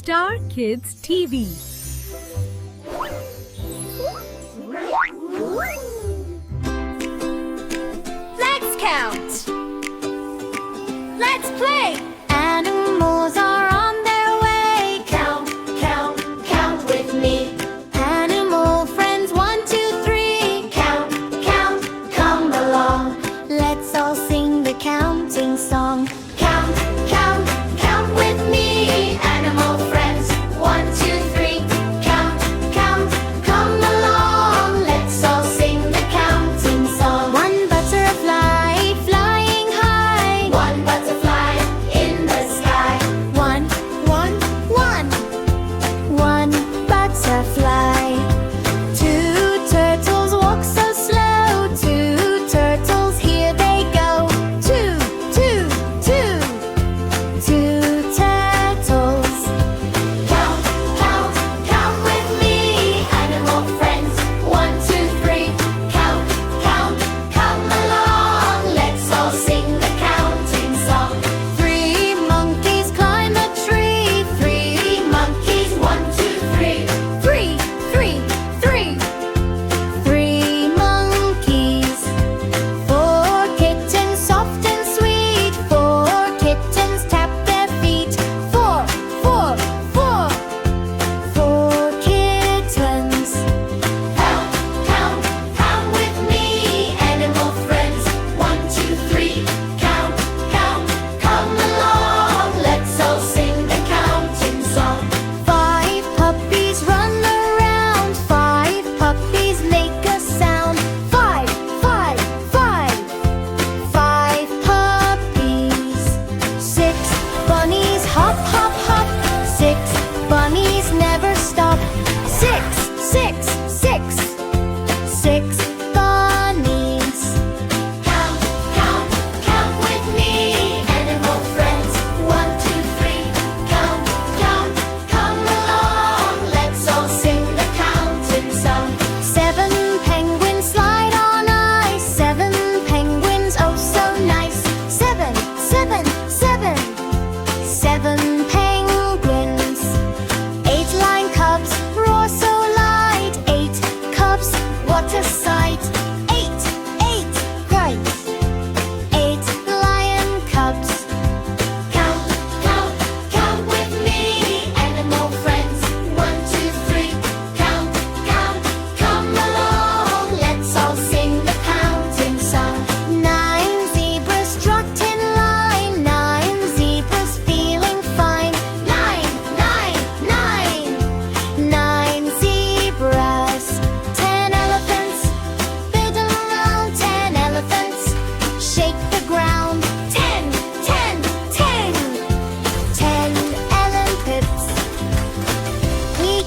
Star Kids TV. Let's count. Let's play. Animals are on their way. Count, count, count with me. Animal friends, 1, 2, 3. Count, count, come along. Let's all sing the counting song. Count, count, count with me. Animal friends, 1, 2, 3. Count, count, come along. Let's all sing the counting song. One butterfly flying high. One butterfly in the sky. One, one, one. One butterfly. Two turtles walk so slow. Two turtles, here they go. Two, two, two. Two turtles. Count, count, count with me. Animal friends, 1, 2, 3. Count, count, come along. Let's all sing the counting song. 3 monkeys climb a tree. 3 monkeys, 1, 2, 3. 3, 3, 3. 3 monkeys. 4 kittens, soft and sweet. 4 kittens tap their feet. 4, 4, 4. 4 kittens. Count, count, count with me. Animal friends, 1, 2, 3. Count, count, come along. Let's all sing the counting song. 5 puppies run around. 5 puppies make a sound. 5, 5, 5. 5 puppies. 6 bunnies hop, hop, hop. 6 bunnies never